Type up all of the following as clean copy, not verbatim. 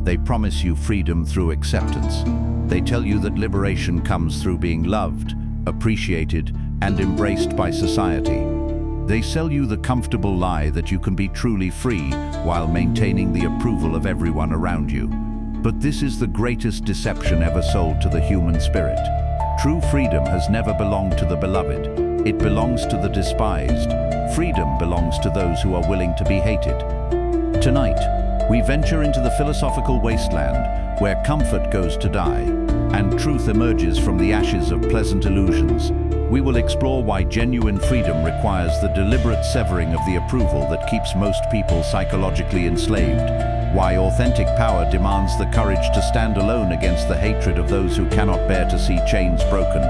They promise you freedom through acceptance. They tell you that liberation comes through being loved, appreciated, and embraced by society. They sell you the comfortable lie that you can be truly free while maintaining the approval of everyone around you. But this is the greatest deception ever sold to the human spirit. True freedom has never belonged to the beloved. It belongs to the despised. Freedom belongs to those who are willing to be hated. Tonight, we venture into the philosophical wasteland where comfort goes to die and truth emerges from the ashes of pleasant illusions. We will explore why genuine freedom requires the deliberate severing of the approval that keeps most people psychologically enslaved, why authentic power demands the courage to stand alone against the hatred of those who cannot bear to see chains broken,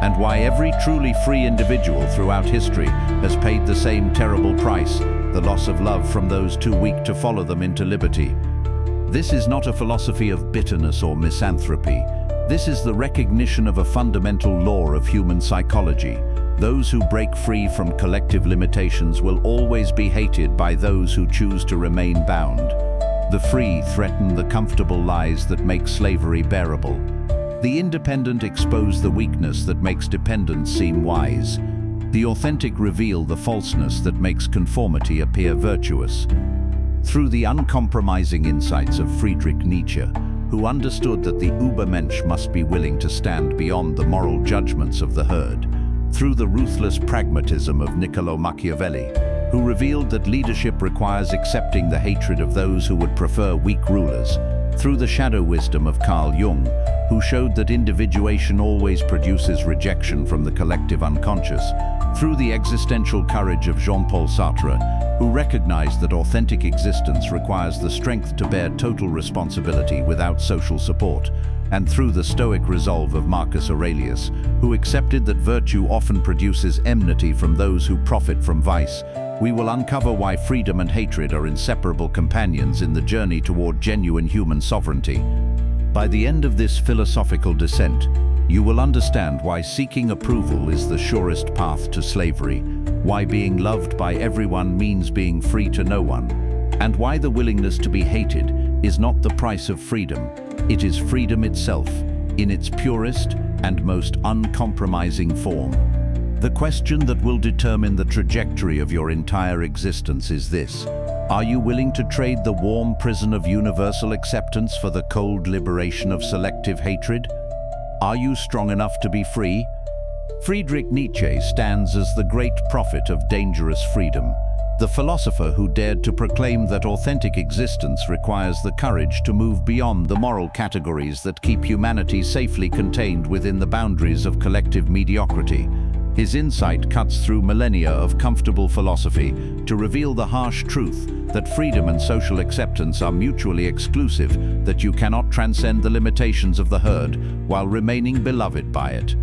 and why every truly free individual throughout history has paid the same terrible price, the loss of love from those too weak to follow them into liberty. This is not a philosophy of bitterness or misanthropy. This is the recognition of a fundamental law of human psychology. Those who break free from collective limitations will always be hated by those who choose to remain bound. The free threaten the comfortable lies that make slavery bearable. The independent expose the weakness that makes dependence seem wise. The authentic reveal the falseness that makes conformity appear virtuous. Through the uncompromising insights of Friedrich Nietzsche, who understood that the Übermensch must be willing to stand beyond the moral judgments of the herd, through the ruthless pragmatism of Niccolò Machiavelli, who revealed that leadership requires accepting the hatred of those who would prefer weak rulers, through the shadow wisdom of Carl Jung, who showed that individuation always produces rejection from the collective unconscious, through the existential courage of Jean-Paul Sartre, who recognized that authentic existence requires the strength to bear total responsibility without social support, and through the stoic resolve of Marcus Aurelius, who accepted that virtue often produces enmity from those who profit from vice, we will uncover why freedom and hatred are inseparable companions in the journey toward genuine human sovereignty. By the end of this philosophical descent, you will understand why seeking approval is the surest path to slavery, why being loved by everyone means being free to no one, and why the willingness to be hated is not the price of freedom. It is freedom itself, in its purest and most uncompromising form. The question that will determine the trajectory of your entire existence is this: are you willing to trade the warm prison of universal acceptance for the cold liberation of selective hatred? Are you strong enough to be free? Friedrich Nietzsche stands as the great prophet of dangerous freedom, the philosopher who dared to proclaim that authentic existence requires the courage to move beyond the moral categories that keep humanity safely contained within the boundaries of collective mediocrity. His insight cuts through millennia of comfortable philosophy to reveal the harsh truth that freedom and social acceptance are mutually exclusive, that you cannot transcend the limitations of the herd while remaining beloved by it.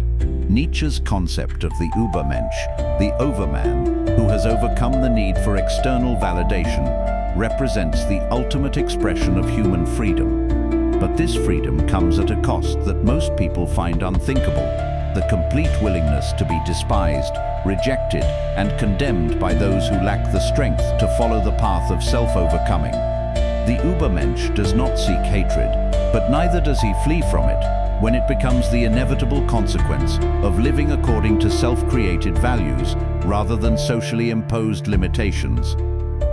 Nietzsche's concept of the Übermensch, the overman who has overcome the need for external validation, represents the ultimate expression of human freedom. But this freedom comes at a cost that most people find unthinkable: the complete willingness to be despised, rejected, and condemned by those who lack the strength to follow the path of self-overcoming. The Übermensch does not seek hatred, but neither does he flee from it when it becomes the inevitable consequence of living according to self-created values rather than socially imposed limitations.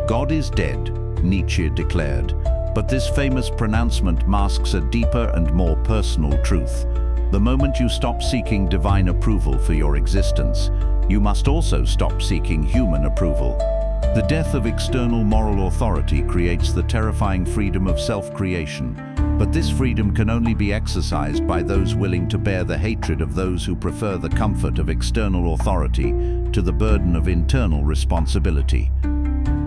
God is dead, Nietzsche declared, but this famous pronouncement masks a deeper and more personal truth. The moment you stop seeking divine approval for your existence, you must also stop seeking human approval. The death of external moral authority creates the terrifying freedom of self-creation, but this freedom can only be exercised by those willing to bear the hatred of those who prefer the comfort of external authority to the burden of internal responsibility.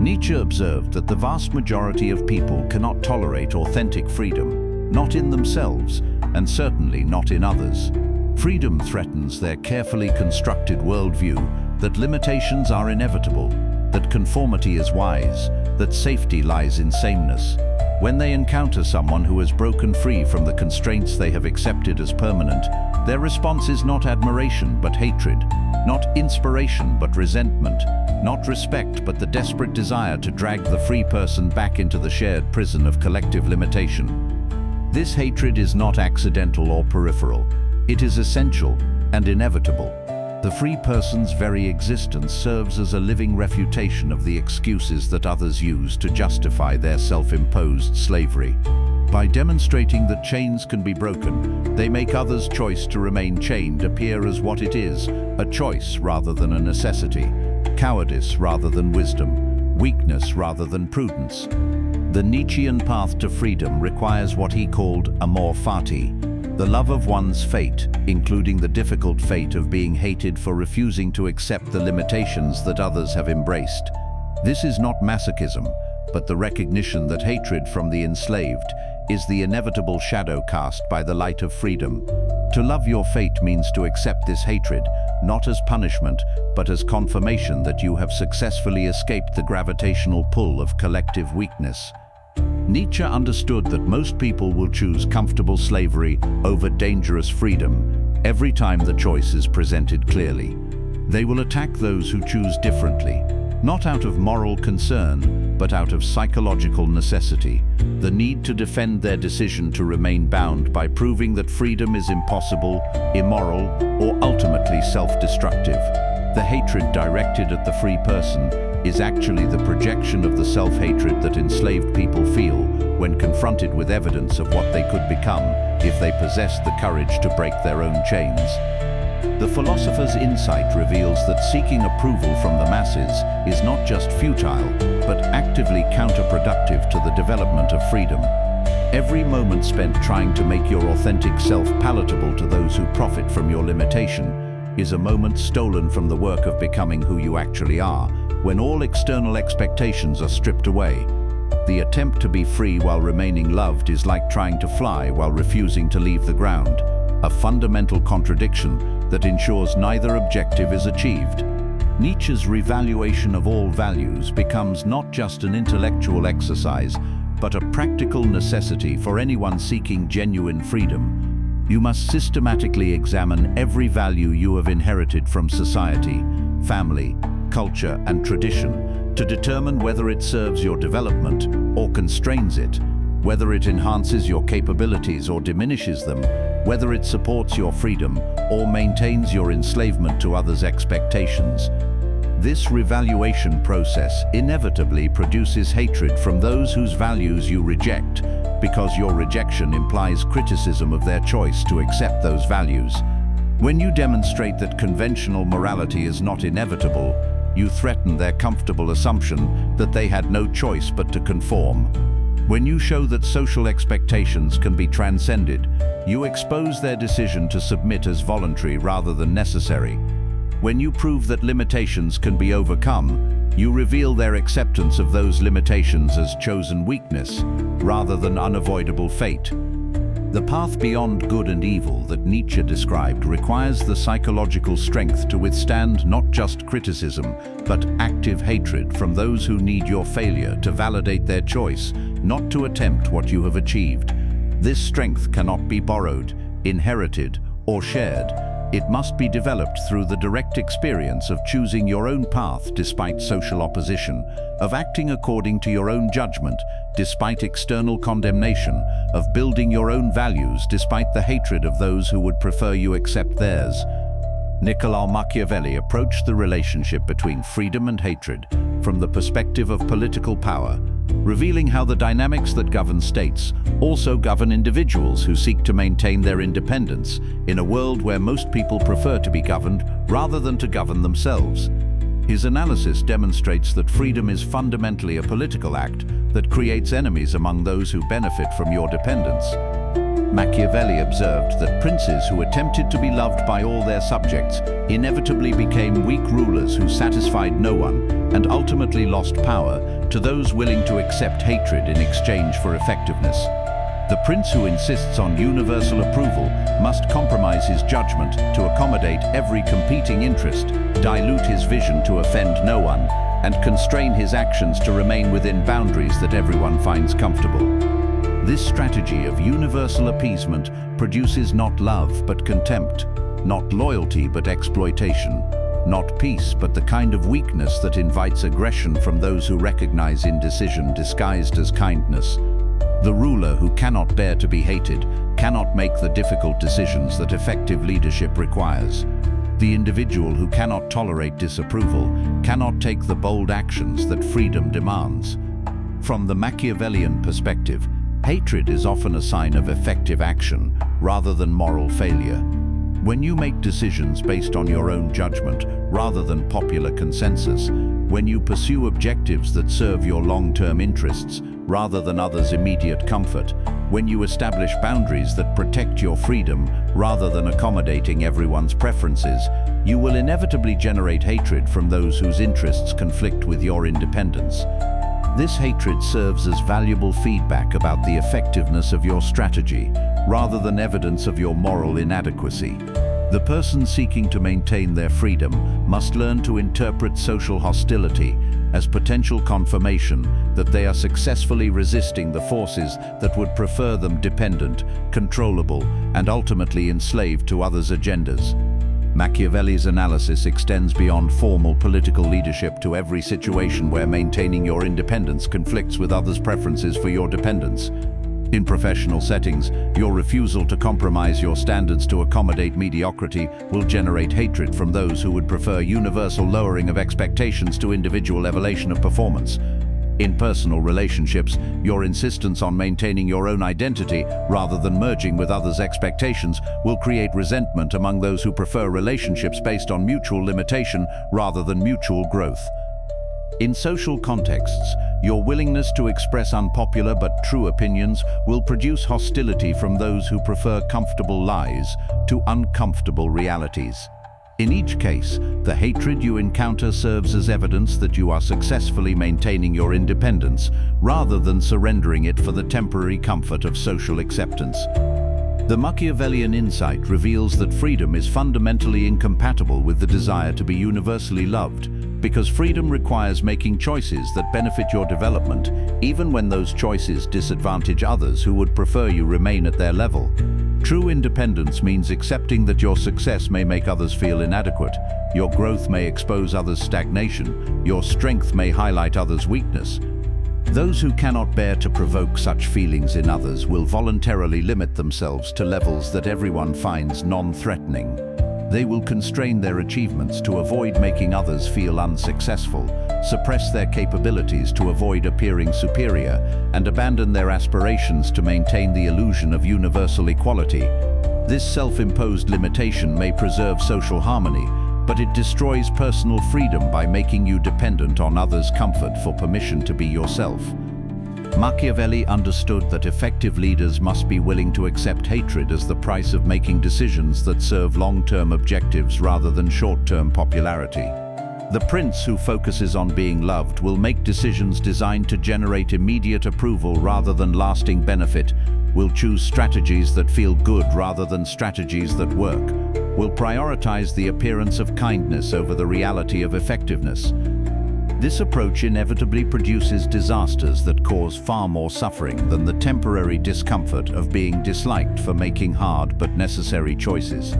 Nietzsche observed that the vast majority of people cannot tolerate authentic freedom, not in themselves, and certainly not in others. Freedom threatens their carefully constructed worldview that limitations are inevitable, that conformity is wise, that safety lies in sameness. When they encounter someone who has broken free from the constraints they have accepted as permanent, their response is not admiration but hatred, not inspiration but resentment, not respect but the desperate desire to drag the free person back into the shared prison of collective limitation. This hatred is not accidental or peripheral. It is essential and inevitable. The free person's very existence serves as a living refutation of the excuses that others use to justify their self-imposed slavery. By demonstrating that chains can be broken, they make others' choice to remain chained appear as what it is, a choice rather than a necessity, cowardice rather than wisdom, weakness rather than prudence. The Nietzschean path to freedom requires what he called amor fati, the love of one's fate, including the difficult fate of being hated for refusing to accept the limitations that others have embraced. This is not masochism, but the recognition that hatred from the enslaved is the inevitable shadow cast by the light of freedom. To love your fate means to accept this hatred, not as punishment, but as confirmation that you have successfully escaped the gravitational pull of collective weakness. Nietzsche understood that most people will choose comfortable slavery over dangerous freedom every time the choice is presented clearly. They will attack those who choose differently, not out of moral concern, but out of psychological necessity, the need to defend their decision to remain bound by proving that freedom is impossible, immoral, or ultimately self-destructive. The hatred directed at the free person is actually the projection of the self-hatred that enslaved people feel when confronted with evidence of what they could become if they possessed the courage to break their own chains. The philosopher's insight reveals that seeking approval from the masses is not just futile, but actively counterproductive to the development of freedom. Every moment spent trying to make your authentic self palatable to those who profit from your limitation is a moment stolen from the work of becoming who you actually are, when all external expectations are stripped away. The attempt to be free while remaining loved is like trying to fly while refusing to leave the ground, a fundamental contradiction that ensures neither objective is achieved. Nietzsche's revaluation of all values becomes not just an intellectual exercise, but a practical necessity for anyone seeking genuine freedom. You must systematically examine every value you have inherited from society, family, culture, and tradition to determine whether it serves your development or constrains it, whether it enhances your capabilities or diminishes them, whether it supports your freedom or maintains your enslavement to others' expectations. This revaluation process inevitably produces hatred from those whose values you reject, because your rejection implies criticism of their choice to accept those values. When you demonstrate that conventional morality is not inevitable, you threaten their comfortable assumption that they had no choice but to conform. When you show that social expectations can be transcended, you expose their decision to submit as voluntary rather than necessary. When you prove that limitations can be overcome, you reveal their acceptance of those limitations as chosen weakness rather than unavoidable fate. The path beyond good and evil that Nietzsche described requires the psychological strength to withstand not just criticism, but active hatred from those who need your failure to validate their choice, not to attempt what you have achieved. This strength cannot be borrowed, inherited, or shared. It must be developed through the direct experience of choosing your own path despite social opposition, of acting according to your own judgment despite external condemnation, of building your own values despite the hatred of those who would prefer you accept theirs. Niccolo Machiavelli approached the relationship between freedom and hatred from the perspective of political power, revealing how the dynamics that govern states also govern individuals who seek to maintain their independence in a world where most people prefer to be governed rather than to govern themselves. His analysis demonstrates that freedom is fundamentally a political act that creates enemies among those who benefit from your dependence. Machiavelli observed that princes who attempted to be loved by all their subjects inevitably became weak rulers who satisfied no one and ultimately lost power to those willing to accept hatred in exchange for effectiveness. The prince who insists on universal approval must compromise his judgment to accommodate every competing interest, dilute his vision to offend no one, and constrain his actions to remain within boundaries that everyone finds comfortable. This strategy of universal appeasement produces not love but contempt, not loyalty but exploitation, not peace but the kind of weakness that invites aggression from those who recognize indecision disguised as kindness. The ruler who cannot bear to be hated cannot make the difficult decisions that effective leadership requires. The individual who cannot tolerate disapproval cannot take the bold actions that freedom demands. From the Machiavellian perspective, hatred is often a sign of effective action rather than moral failure. When you make decisions based on your own judgment rather than popular consensus, when you pursue objectives that serve your long-term interests rather than others' immediate comfort, when you establish boundaries that protect your freedom rather than accommodating everyone's preferences, you will inevitably generate hatred from those whose interests conflict with your independence. This hatred serves as valuable feedback about the effectiveness of your strategy, rather than evidence of your moral inadequacy. The person seeking to maintain their freedom must learn to interpret social hostility as potential confirmation that they are successfully resisting the forces that would prefer them dependent, controllable, and ultimately enslaved to others' agendas. Machiavelli's analysis extends beyond formal political leadership to every situation where maintaining your independence conflicts with others' preferences for your dependence. In professional settings, your refusal to compromise your standards to accommodate mediocrity will generate hatred from those who would prefer universal lowering of expectations to individual elevation of performance. In personal relationships, your insistence on maintaining your own identity rather than merging with others' expectations will create resentment among those who prefer relationships based on mutual limitation rather than mutual growth. In social contexts, your willingness to express unpopular but true opinions will produce hostility from those who prefer comfortable lies to uncomfortable realities. In each case, the hatred you encounter serves as evidence that you are successfully maintaining your independence, rather than surrendering it for the temporary comfort of social acceptance. The Machiavellian insight reveals that freedom is fundamentally incompatible with the desire to be universally loved, because freedom requires making choices that benefit your development, even when those choices disadvantage others who would prefer you remain at their level. True independence means accepting that your success may make others feel inadequate, your growth may expose others' stagnation, your strength may highlight others' weakness. Those who cannot bear to provoke such feelings in others will voluntarily limit themselves to levels that everyone finds non-threatening. They will constrain their achievements to avoid making others feel unsuccessful, suppress their capabilities to avoid appearing superior, and abandon their aspirations to maintain the illusion of universal equality. This self-imposed limitation may preserve social harmony, but it destroys personal freedom by making you dependent on others' comfort for permission to be yourself. Machiavelli understood that effective leaders must be willing to accept hatred as the price of making decisions that serve long-term objectives rather than short-term popularity. The prince who focuses on being loved will make decisions designed to generate immediate approval rather than lasting benefit, will choose strategies that feel good rather than strategies that work, will prioritize the appearance of kindness over the reality of effectiveness. This approach inevitably produces disasters that cause far more suffering than the temporary discomfort of being disliked for making hard but necessary choices.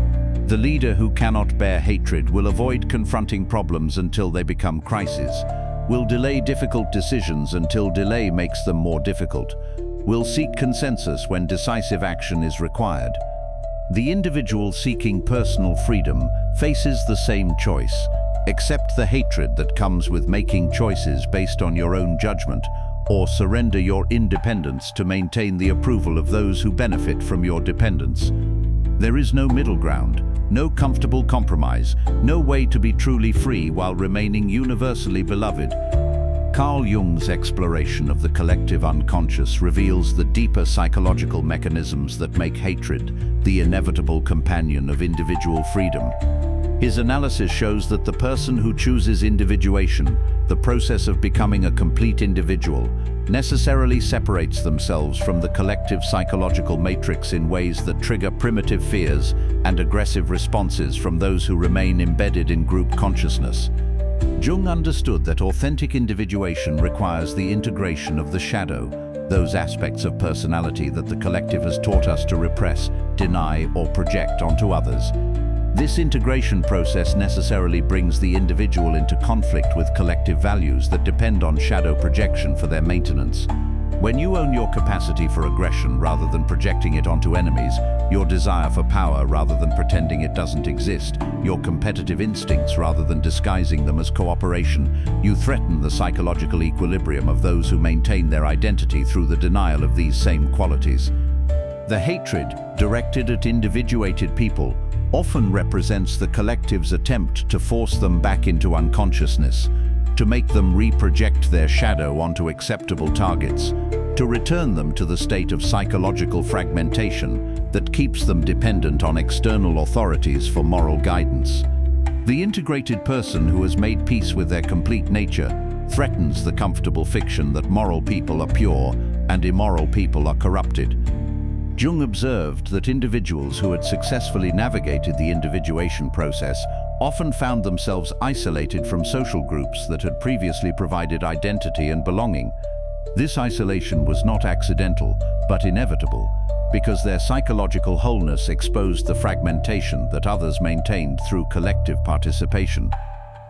The leader who cannot bear hatred will avoid confronting problems until they become crises, will delay difficult decisions until delay makes them more difficult, will seek consensus when decisive action is required. The individual seeking personal freedom faces the same choice. Accept the hatred that comes with making choices based on your own judgment, or surrender your independence to maintain the approval of those who benefit from your dependence. There is no middle ground, no comfortable compromise, no way to be truly free while remaining universally beloved. Carl Jung's exploration of the collective unconscious reveals the deeper psychological mechanisms that make hatred the inevitable companion of individual freedom. His analysis shows that the person who chooses individuation, the process of becoming a complete individual, necessarily separates themselves from the collective psychological matrix in ways that trigger primitive fears and aggressive responses from those who remain embedded in group consciousness. Jung understood that authentic individuation requires the integration of the shadow, those aspects of personality that the collective has taught us to repress, deny, or project onto others. This integration process necessarily brings the individual into conflict with collective values that depend on shadow projection for their maintenance. When you own your capacity for aggression rather than projecting it onto enemies, your desire for power rather than pretending it doesn't exist, your competitive instincts rather than disguising them as cooperation, you threaten the psychological equilibrium of those who maintain their identity through the denial of these same qualities. The hatred directed at individuated people often represents the collective's attempt to force them back into unconsciousness, to make them reproject their shadow onto acceptable targets, to return them to the state of psychological fragmentation that keeps them dependent on external authorities for moral guidance. The integrated person who has made peace with their complete nature threatens the comfortable fiction that moral people are pure and immoral people are corrupted. Jung observed that individuals who had successfully navigated the individuation process often found themselves isolated from social groups that had previously provided identity and belonging. This isolation was not accidental, but inevitable, because their psychological wholeness exposed the fragmentation that others maintained through collective participation.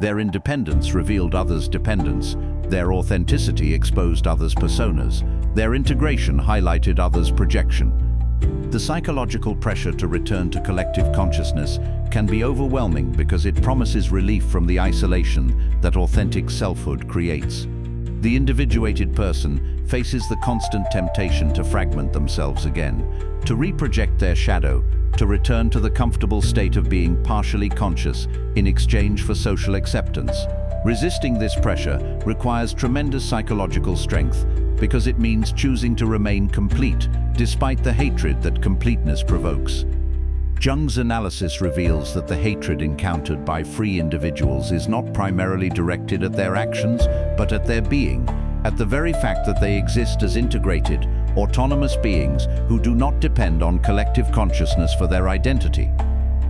Their independence revealed others' dependence, their authenticity exposed others' personas, their integration highlighted others' projection. The psychological pressure to return to collective consciousness can be overwhelming because it promises relief from the isolation that authentic selfhood creates. The individuated person faces the constant temptation to fragment themselves again, to reproject their shadow, to return to the comfortable state of being partially conscious in exchange for social acceptance. Resisting this pressure requires tremendous psychological strength because it means choosing to remain complete despite the hatred that completeness provokes. Jung's analysis reveals that the hatred encountered by free individuals is not primarily directed at their actions, but at their being, at the very fact that they exist as integrated, autonomous beings who do not depend on collective consciousness for their identity.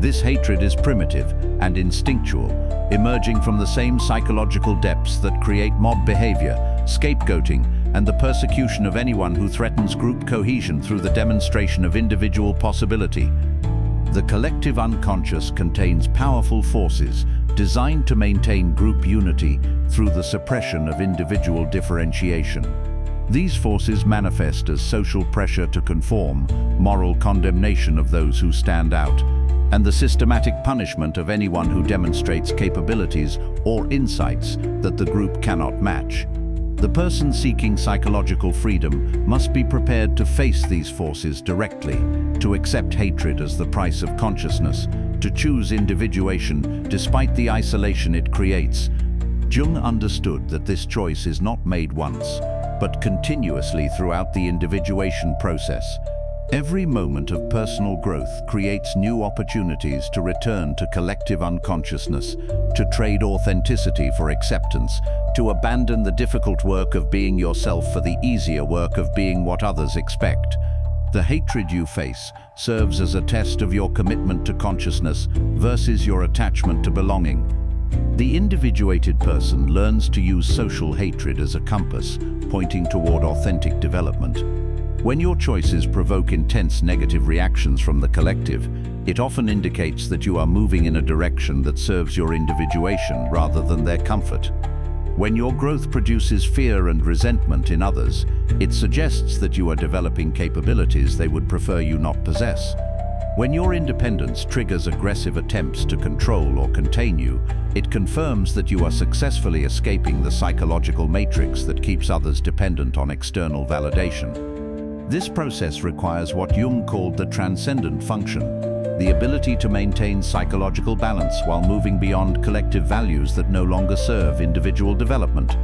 This hatred is primitive and instinctual, emerging from the same psychological depths that create mob behavior, scapegoating, and the persecution of anyone who threatens group cohesion through the demonstration of individual possibility. The collective unconscious contains powerful forces designed to maintain group unity through the suppression of individual differentiation. These forces manifest as social pressure to conform, moral condemnation of those who stand out, and the systematic punishment of anyone who demonstrates capabilities or insights that the group cannot match. The person seeking psychological freedom must be prepared to face these forces directly, to accept hatred as the price of consciousness, to choose individuation despite the isolation it creates. Jung understood that this choice is not made once, but continuously throughout the individuation process. Every moment of personal growth creates new opportunities to return to collective unconsciousness, to trade authenticity for acceptance, to abandon the difficult work of being yourself for the easier work of being what others expect. The hatred you face serves as a test of your commitment to consciousness versus your attachment to belonging. The individuated person learns to use social hatred as a compass, pointing toward authentic development. When your choices provoke intense negative reactions from the collective, it often indicates that you are moving in a direction that serves your individuation rather than their comfort. When your growth produces fear and resentment in others, it suggests that you are developing capabilities they would prefer you not possess. When your independence triggers aggressive attempts to control or contain you, it confirms that you are successfully escaping the psychological matrix that keeps others dependent on external validation. This process requires what Jung called the transcendent function, the ability to maintain psychological balance while moving beyond collective values that no longer serve individual development.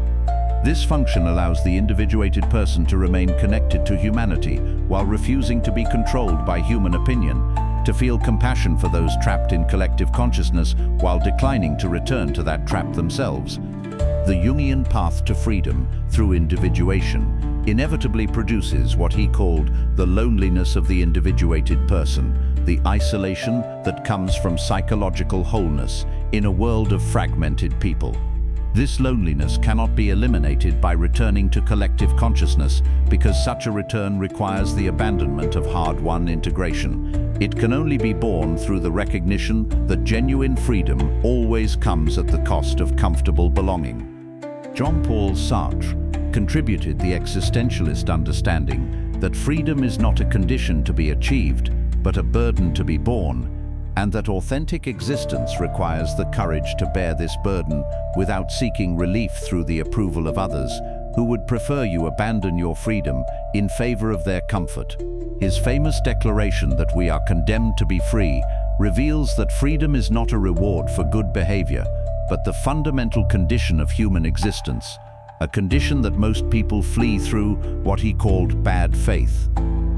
This function allows the individuated person to remain connected to humanity while refusing to be controlled by human opinion, to feel compassion for those trapped in collective consciousness while declining to return to that trap themselves. The Jungian path to freedom through individuation inevitably produces what he called the loneliness of the individuated person, the isolation that comes from psychological wholeness in a world of fragmented people. This loneliness cannot be eliminated by returning to collective consciousness because such a return requires the abandonment of hard-won integration. It can only be born through the recognition that genuine freedom always comes at the cost of comfortable belonging. Jean-Paul Sartre contributed the existentialist understanding that freedom is not a condition to be achieved, but a burden to be borne, and that authentic existence requires the courage to bear this burden without seeking relief through the approval of others, who would prefer you abandon your freedom in favor of their comfort. His famous declaration that we are condemned to be free reveals that freedom is not a reward for good behavior, but the fundamental condition of human existence, a condition that most people flee through what he called bad faith.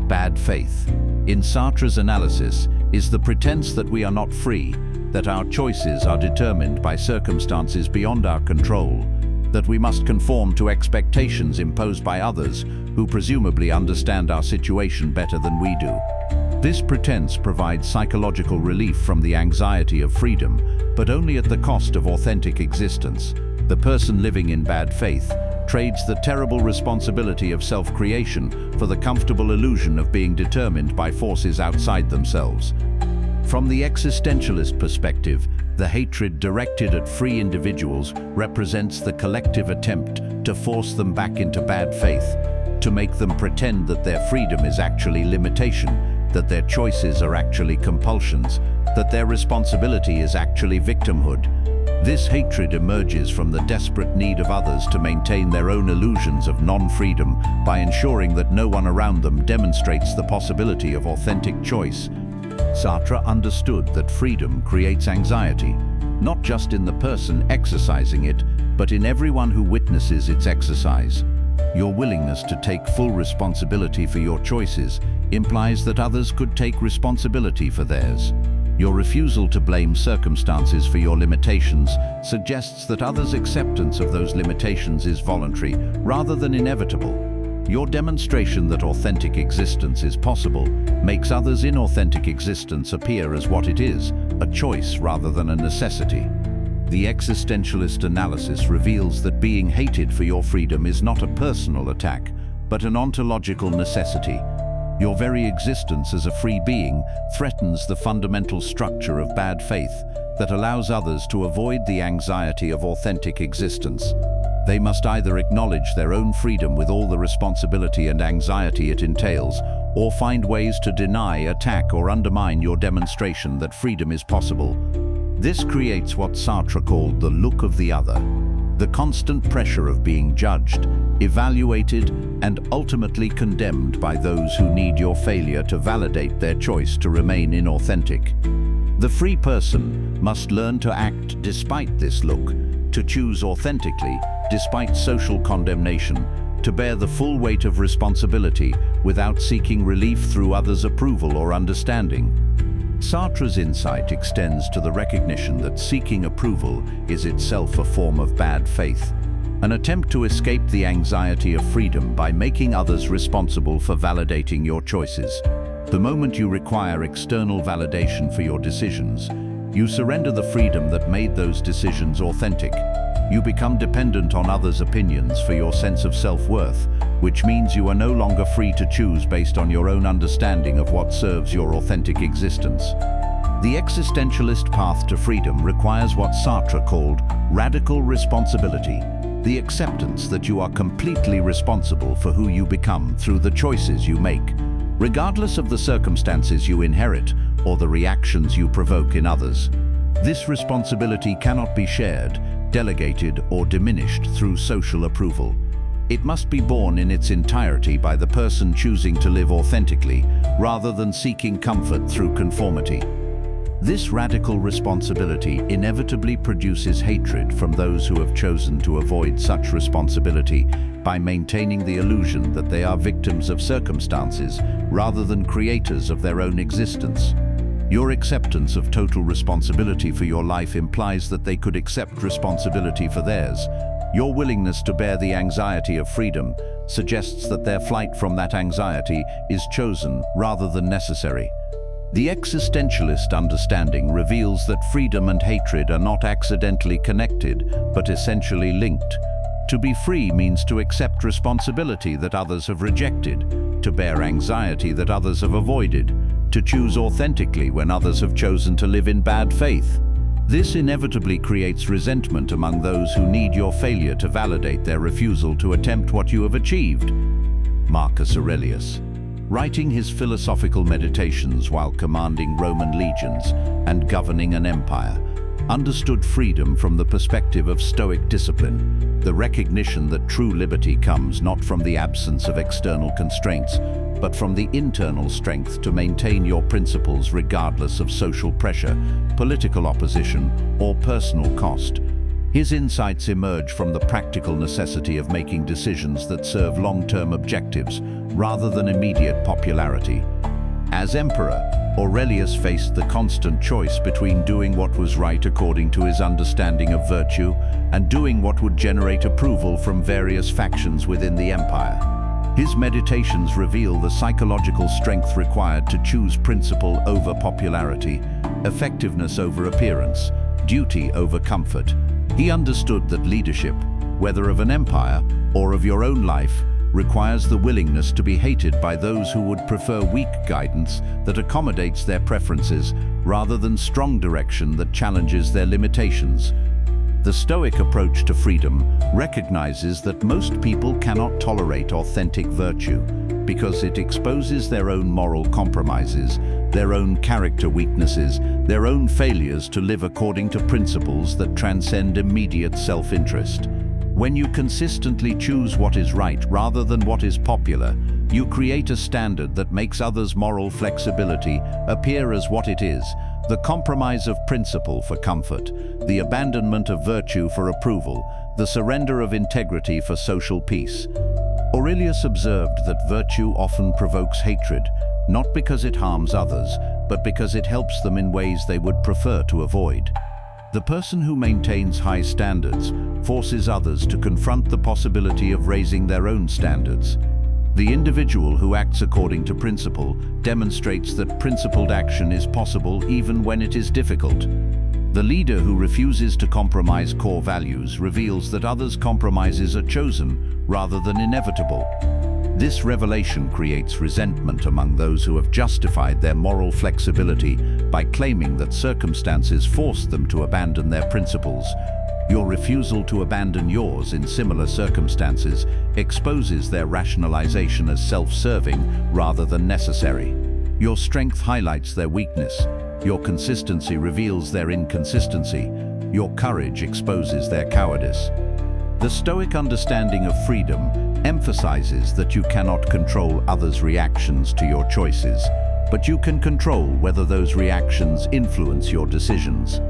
Bad faith, in Sartre's analysis, is the pretense that we are not free, that our choices are determined by circumstances beyond our control, that we must conform to expectations imposed by others who presumably understand our situation better than we do. This pretense provides psychological relief from the anxiety of freedom, but only at the cost of authentic existence. The person living in bad faith trades the terrible responsibility of self-creation for the comfortable illusion of being determined by forces outside themselves. From the existentialist perspective, the hatred directed at free individuals represents the collective attempt to force them back into bad faith, to make them pretend that their freedom is actually limitation, that their choices are actually compulsions, that their responsibility is actually victimhood. This hatred emerges from the desperate need of others to maintain their own illusions of non-freedom by ensuring that no one around them demonstrates the possibility of authentic choice. Sartre understood that freedom creates anxiety, not just in the person exercising it, but in everyone who witnesses its exercise. Your willingness to take full responsibility for your choices implies that others could take responsibility for theirs. Your refusal to blame circumstances for your limitations suggests that others' acceptance of those limitations is voluntary rather than inevitable. Your demonstration that authentic existence is possible makes others' inauthentic existence appear as what it is, a choice rather than a necessity. The existentialist analysis reveals that being hated for your freedom is not a personal attack, but an ontological necessity. Your very existence as a free being threatens the fundamental structure of bad faith that allows others to avoid the anxiety of authentic existence. They must either acknowledge their own freedom with all the responsibility and anxiety it entails, or find ways to deny, attack, or undermine your demonstration that freedom is possible. This creates what Sartre called the look of the other, the constant pressure of being judged, evaluated, and ultimately condemned by those who need your failure to validate their choice to remain inauthentic. The free person must learn to act despite this look, to choose authentically despite social condemnation, to bear the full weight of responsibility without seeking relief through others' approval or understanding. Sartre's insight extends to the recognition that seeking approval is itself a form of bad faith, an attempt to escape the anxiety of freedom by making others responsible for validating your choices. The moment you require external validation for your decisions, you surrender the freedom that made those decisions authentic. You become dependent on others' opinions for your sense of self-worth, which means you are no longer free to choose based on your own understanding of what serves your authentic existence. The existentialist path to freedom requires what Sartre called radical responsibility, the acceptance that you are completely responsible for who you become through the choices you make, regardless of the circumstances you inherit or the reactions you provoke in others. This responsibility cannot be shared, delegated, or diminished through social approval. It must be borne in its entirety by the person choosing to live authentically, rather than seeking comfort through conformity. This radical responsibility inevitably produces hatred from those who have chosen to avoid such responsibility by maintaining the illusion that they are victims of circumstances rather than creators of their own existence. Your acceptance of total responsibility for your life implies that they could accept responsibility for theirs. Your willingness to bear the anxiety of freedom suggests that their flight from that anxiety is chosen rather than necessary. The existentialist understanding reveals that freedom and hatred are not accidentally connected, but essentially linked. To be free means to accept responsibility that others have rejected, to bear anxiety that others have avoided, to choose authentically when others have chosen to live in bad faith. This inevitably creates resentment among those who need your failure to validate their refusal to attempt what you have achieved. Marcus Aurelius, writing his philosophical meditations while commanding Roman legions and governing an empire, understood freedom from the perspective of Stoic discipline, the recognition that true liberty comes not from the absence of external constraints, but from the internal strength to maintain your principles regardless of social pressure, political opposition, or personal cost. His insights emerge from the practical necessity of making decisions that serve long-term objectives rather than immediate popularity. As emperor, Aurelius faced the constant choice between doing what was right according to his understanding of virtue and doing what would generate approval from various factions within the empire. His meditations reveal the psychological strength required to choose principle over popularity, effectiveness over appearance, duty over comfort. He understood that leadership, whether of an empire or of your own life, requires the willingness to be hated by those who would prefer weak guidance that accommodates their preferences rather than strong direction that challenges their limitations. The Stoic approach to freedom recognizes that most people cannot tolerate authentic virtue because it exposes their own moral compromises, their own character weaknesses, their own failures to live according to principles that transcend immediate self-interest. When you consistently choose what is right rather than what is popular, you create a standard that makes others' moral flexibility appear as what it is, the compromise of principle for comfort, the abandonment of virtue for approval, the surrender of integrity for social peace. Aurelius observed that virtue often provokes hatred, not because it harms others, but because it helps them in ways they would prefer to avoid. The person who maintains high standards forces others to confront the possibility of raising their own standards. The individual who acts according to principle demonstrates that principled action is possible even when it is difficult. The leader who refuses to compromise core values reveals that others' compromises are chosen rather than inevitable. This revelation creates resentment among those who have justified their moral flexibility by claiming that circumstances forced them to abandon their principles. Your refusal to abandon yours in similar circumstances exposes their rationalization as self-serving rather than necessary. Your strength highlights their weakness. Your consistency reveals their inconsistency. Your courage exposes their cowardice. The Stoic understanding of freedom emphasizes that you cannot control others' reactions to your choices, but you can control whether those reactions influence your decisions.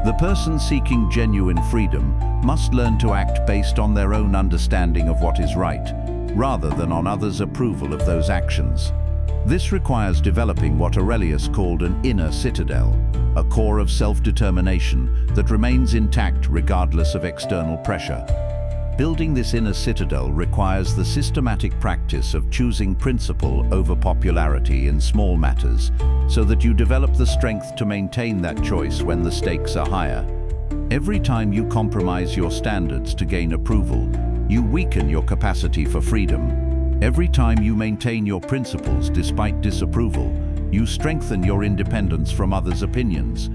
The person seeking genuine freedom must learn to act based on their own understanding of what is right, rather than on others' approval of those actions. This requires developing what Aurelius called an inner citadel, a core of self-determination that remains intact regardless of external pressure. Building this inner citadel requires the systematic practice of choosing principle over popularity in small matters, so that you develop the strength to maintain that choice when the stakes are higher. Every time you compromise your standards to gain approval, you weaken your capacity for freedom. Every time you maintain your principles despite disapproval, you strengthen your independence from others' opinions.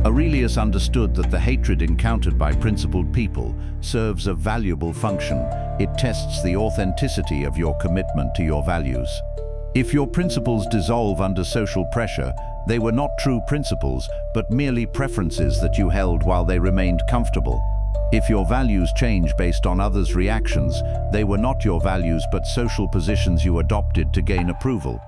Aurelius understood that the hatred encountered by principled people serves a valuable function. It tests the authenticity of your commitment to your values. If your principles dissolve under social pressure, they were not true principles, but merely preferences that you held while they remained comfortable. If your values change based on others' reactions, they were not your values but social positions you adopted to gain approval.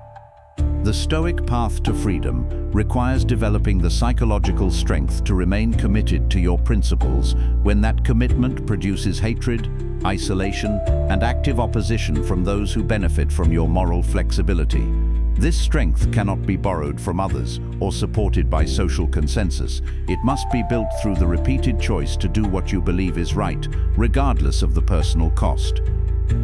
The Stoic path to freedom requires developing the psychological strength to remain committed to your principles when that commitment produces hatred, isolation, and active opposition from those who benefit from your moral flexibility. This strength cannot be borrowed from others or supported by social consensus. It must be built through the repeated choice to do what you believe is right, regardless of the personal cost.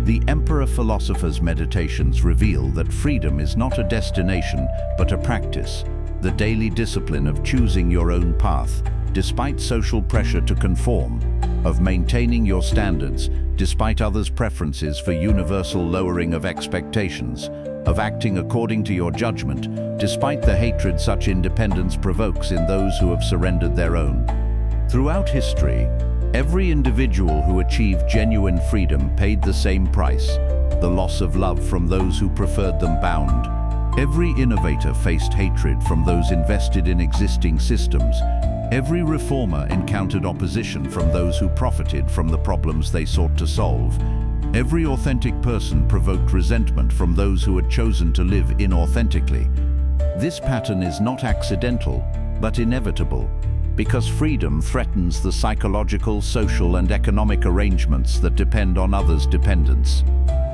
The Emperor Philosopher's meditations reveal that freedom is not a destination, but a practice, the daily discipline of choosing your own path, despite social pressure to conform, of maintaining your standards, despite others' preferences for universal lowering of expectations, of acting according to your judgment, despite the hatred such independence provokes in those who have surrendered their own. Throughout history, every individual who achieved genuine freedom paid the same price, the loss of love from those who preferred them bound. Every innovator faced hatred from those invested in existing systems. Every reformer encountered opposition from those who profited from the problems they sought to solve. Every authentic person provoked resentment from those who had chosen to live inauthentically. This pattern is not accidental, but inevitable, because freedom threatens the psychological, social, and economic arrangements that depend on others' dependence.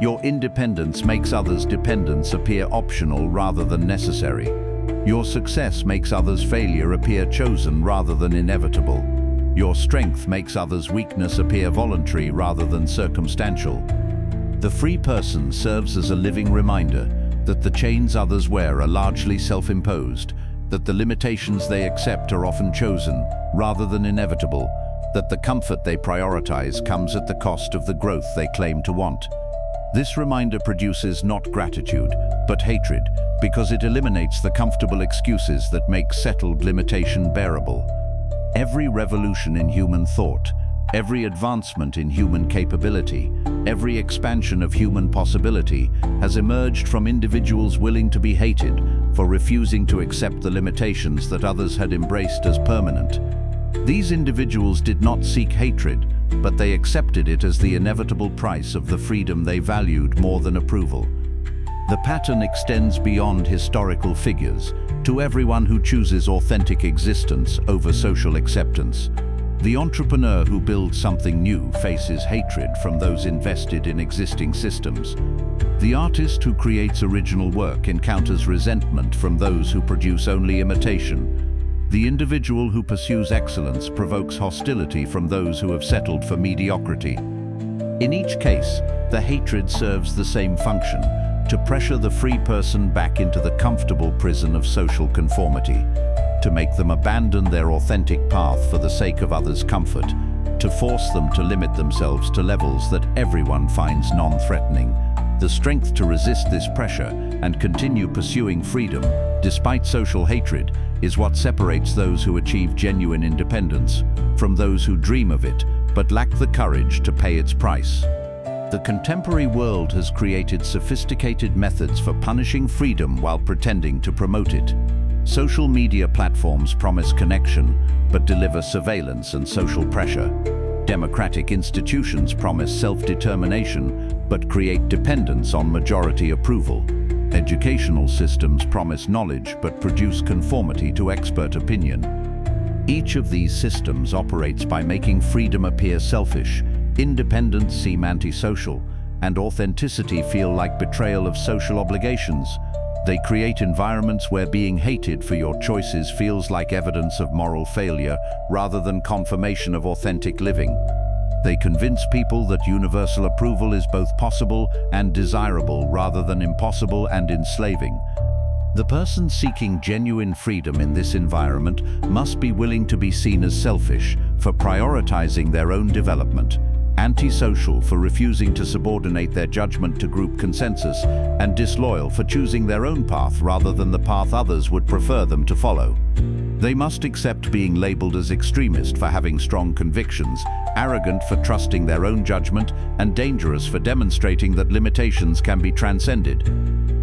Your independence makes others' dependence appear optional rather than necessary. Your success makes others' failure appear chosen rather than inevitable. Your strength makes others' weakness appear voluntary rather than circumstantial. The free person serves as a living reminder that the chains others wear are largely self-imposed, that the limitations they accept are often chosen rather than inevitable, that the comfort they prioritize comes at the cost of the growth they claim to want. This reminder produces not gratitude, but hatred, because it eliminates the comfortable excuses that make settled limitation bearable. Every revolution in human thought, every advancement in human capability, every expansion of human possibility has emerged from individuals willing to be hated for refusing to accept the limitations that others had embraced as permanent. These individuals did not seek hatred, but they accepted it as the inevitable price of the freedom they valued more than approval. The pattern extends beyond historical figures to everyone who chooses authentic existence over social acceptance. The entrepreneur who builds something new faces hatred from those invested in existing systems. The artist who creates original work encounters resentment from those who produce only imitation. The individual who pursues excellence provokes hostility from those who have settled for mediocrity. In each case, the hatred serves the same function: to pressure the free person back into the comfortable prison of social conformity, to make them abandon their authentic path for the sake of others' comfort, to force them to limit themselves to levels that everyone finds non-threatening. The strength to resist this pressure and continue pursuing freedom, despite social hatred, is what separates those who achieve genuine independence from those who dream of it but lack the courage to pay its price. The contemporary world has created sophisticated methods for punishing freedom while pretending to promote it. Social media platforms promise connection, but deliver surveillance and social pressure. Democratic institutions promise self-determination, but create dependence on majority approval. Educational systems promise knowledge, but produce conformity to expert opinion. Each of these systems operates by making freedom appear selfish, independence seem antisocial, and authenticity feel like betrayal of social obligations. They create environments where being hated for your choices feels like evidence of moral failure rather than confirmation of authentic living. They convince people that universal approval is both possible and desirable rather than impossible and enslaving. The person seeking genuine freedom in this environment must be willing to be seen as selfish for prioritizing their own development, antisocial for refusing to subordinate their judgment to group consensus, and disloyal for choosing their own path rather than the path others would prefer them to follow. They must accept being labeled as extremist for having strong convictions, arrogant for trusting their own judgment, and dangerous for demonstrating that limitations can be transcended.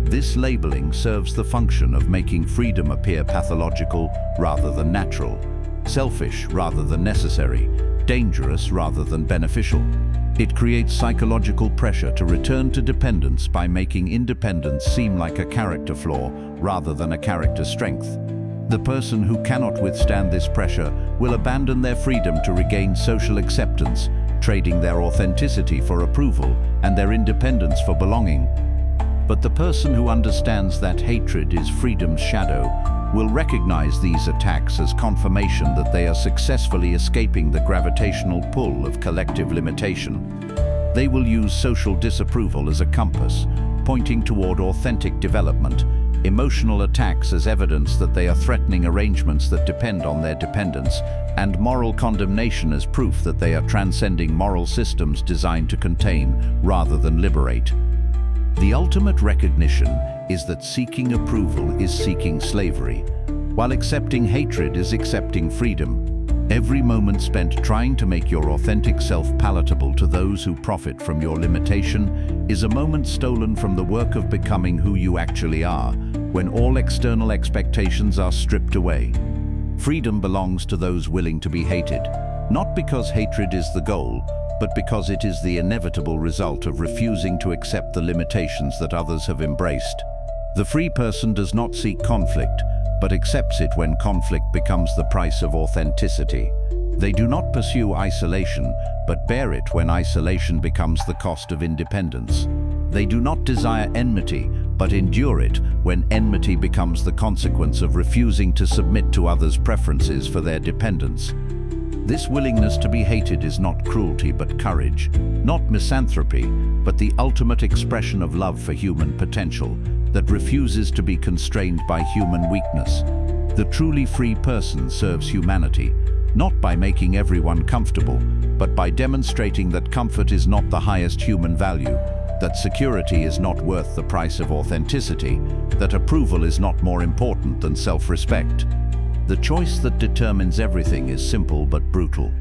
This labeling serves the function of making freedom appear pathological rather than natural, selfish rather than necessary, dangerous rather than beneficial. It creates psychological pressure to return to dependence by making independence seem like a character flaw rather than a character strength. The person who cannot withstand this pressure will abandon their freedom to regain social acceptance, trading their authenticity for approval and their independence for belonging. But the person who understands that hatred is freedom's shadow will recognize these attacks as confirmation that they are successfully escaping the gravitational pull of collective limitation. They will use social disapproval as a compass, pointing toward authentic development, emotional attacks as evidence that they are threatening arrangements that depend on their dependence, and moral condemnation as proof that they are transcending moral systems designed to contain rather than liberate. The ultimate recognition is that seeking approval is seeking slavery, while accepting hatred is accepting freedom. Every moment spent trying to make your authentic self palatable to those who profit from your limitation is a moment stolen from the work of becoming who you actually are, when all external expectations are stripped away. Freedom belongs to those willing to be hated, not because hatred is the goal, but because it is the inevitable result of refusing to accept the limitations that others have embraced. The free person does not seek conflict, but accepts it when conflict becomes the price of authenticity. They do not pursue isolation, but bear it when isolation becomes the cost of independence. They do not desire enmity, but endure it when enmity becomes the consequence of refusing to submit to others' preferences for their dependence. This willingness to be hated is not cruelty but courage, not misanthropy, but the ultimate expression of love for human potential that refuses to be constrained by human weakness. The truly free person serves humanity, not by making everyone comfortable, but by demonstrating that comfort is not the highest human value, that security is not worth the price of authenticity, that approval is not more important than self-respect. The choice that determines everything is simple but brutal.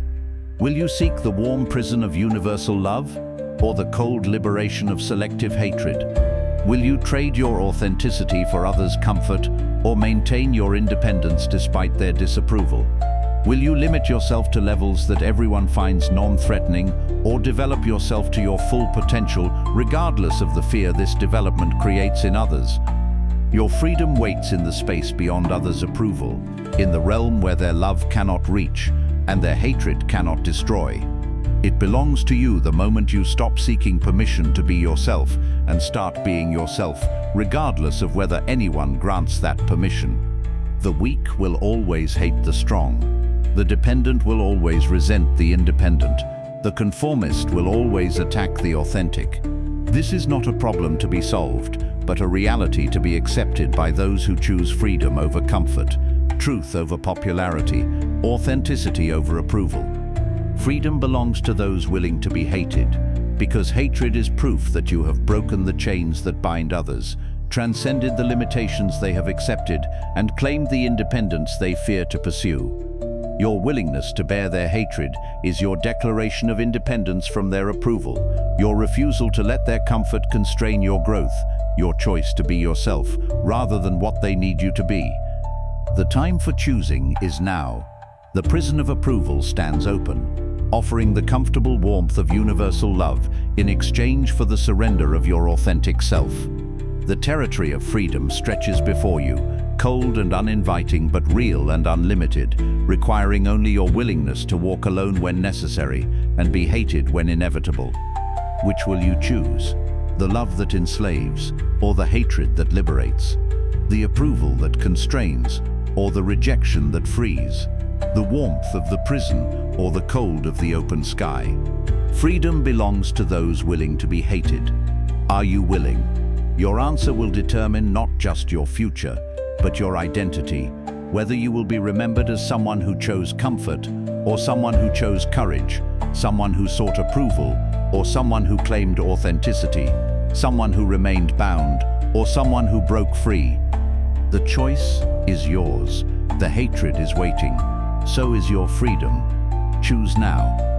Will you seek the warm prison of universal love, or the cold liberation of selective hatred? Will you trade your authenticity for others' comfort, or maintain your independence despite their disapproval? Will you limit yourself to levels that everyone finds non-threatening, or develop yourself to your full potential, regardless of the fear this development creates in others? Your freedom waits in the space beyond others' approval, in the realm where their love cannot reach, and their hatred cannot destroy. It belongs to you the moment you stop seeking permission to be yourself and start being yourself, regardless of whether anyone grants that permission. The weak will always hate the strong. The dependent will always resent the independent. The conformist will always attack the authentic. This is not a problem to be solved, but a reality to be accepted by those who choose freedom over comfort, truth over popularity, authenticity over approval. Freedom belongs to those willing to be hated, because hatred is proof that you have broken the chains that bind others, transcended the limitations they have accepted, and claimed the independence they fear to pursue. Your willingness to bear their hatred is your declaration of independence from their approval, your refusal to let their comfort constrain your growth, your choice to be yourself rather than what they need you to be. The time for choosing is now. The prison of approval stands open, offering the comfortable warmth of universal love in exchange for the surrender of your authentic self. The territory of freedom stretches before you, cold and uninviting but real and unlimited, requiring only your willingness to walk alone when necessary and be hated when inevitable. Which will you choose? The love that enslaves, or the hatred that liberates? The approval that constrains, or the rejection that frees? The warmth of the prison, or the cold of the open sky? Freedom belongs to those willing to be hated. Are you willing? Your answer will determine not just your future, but your identity, whether you will be remembered as someone who chose comfort, or someone who chose courage, someone who sought approval, or someone who claimed authenticity, someone who remained bound, or someone who broke free. The choice is yours. The hatred is waiting. So is your freedom. Choose now.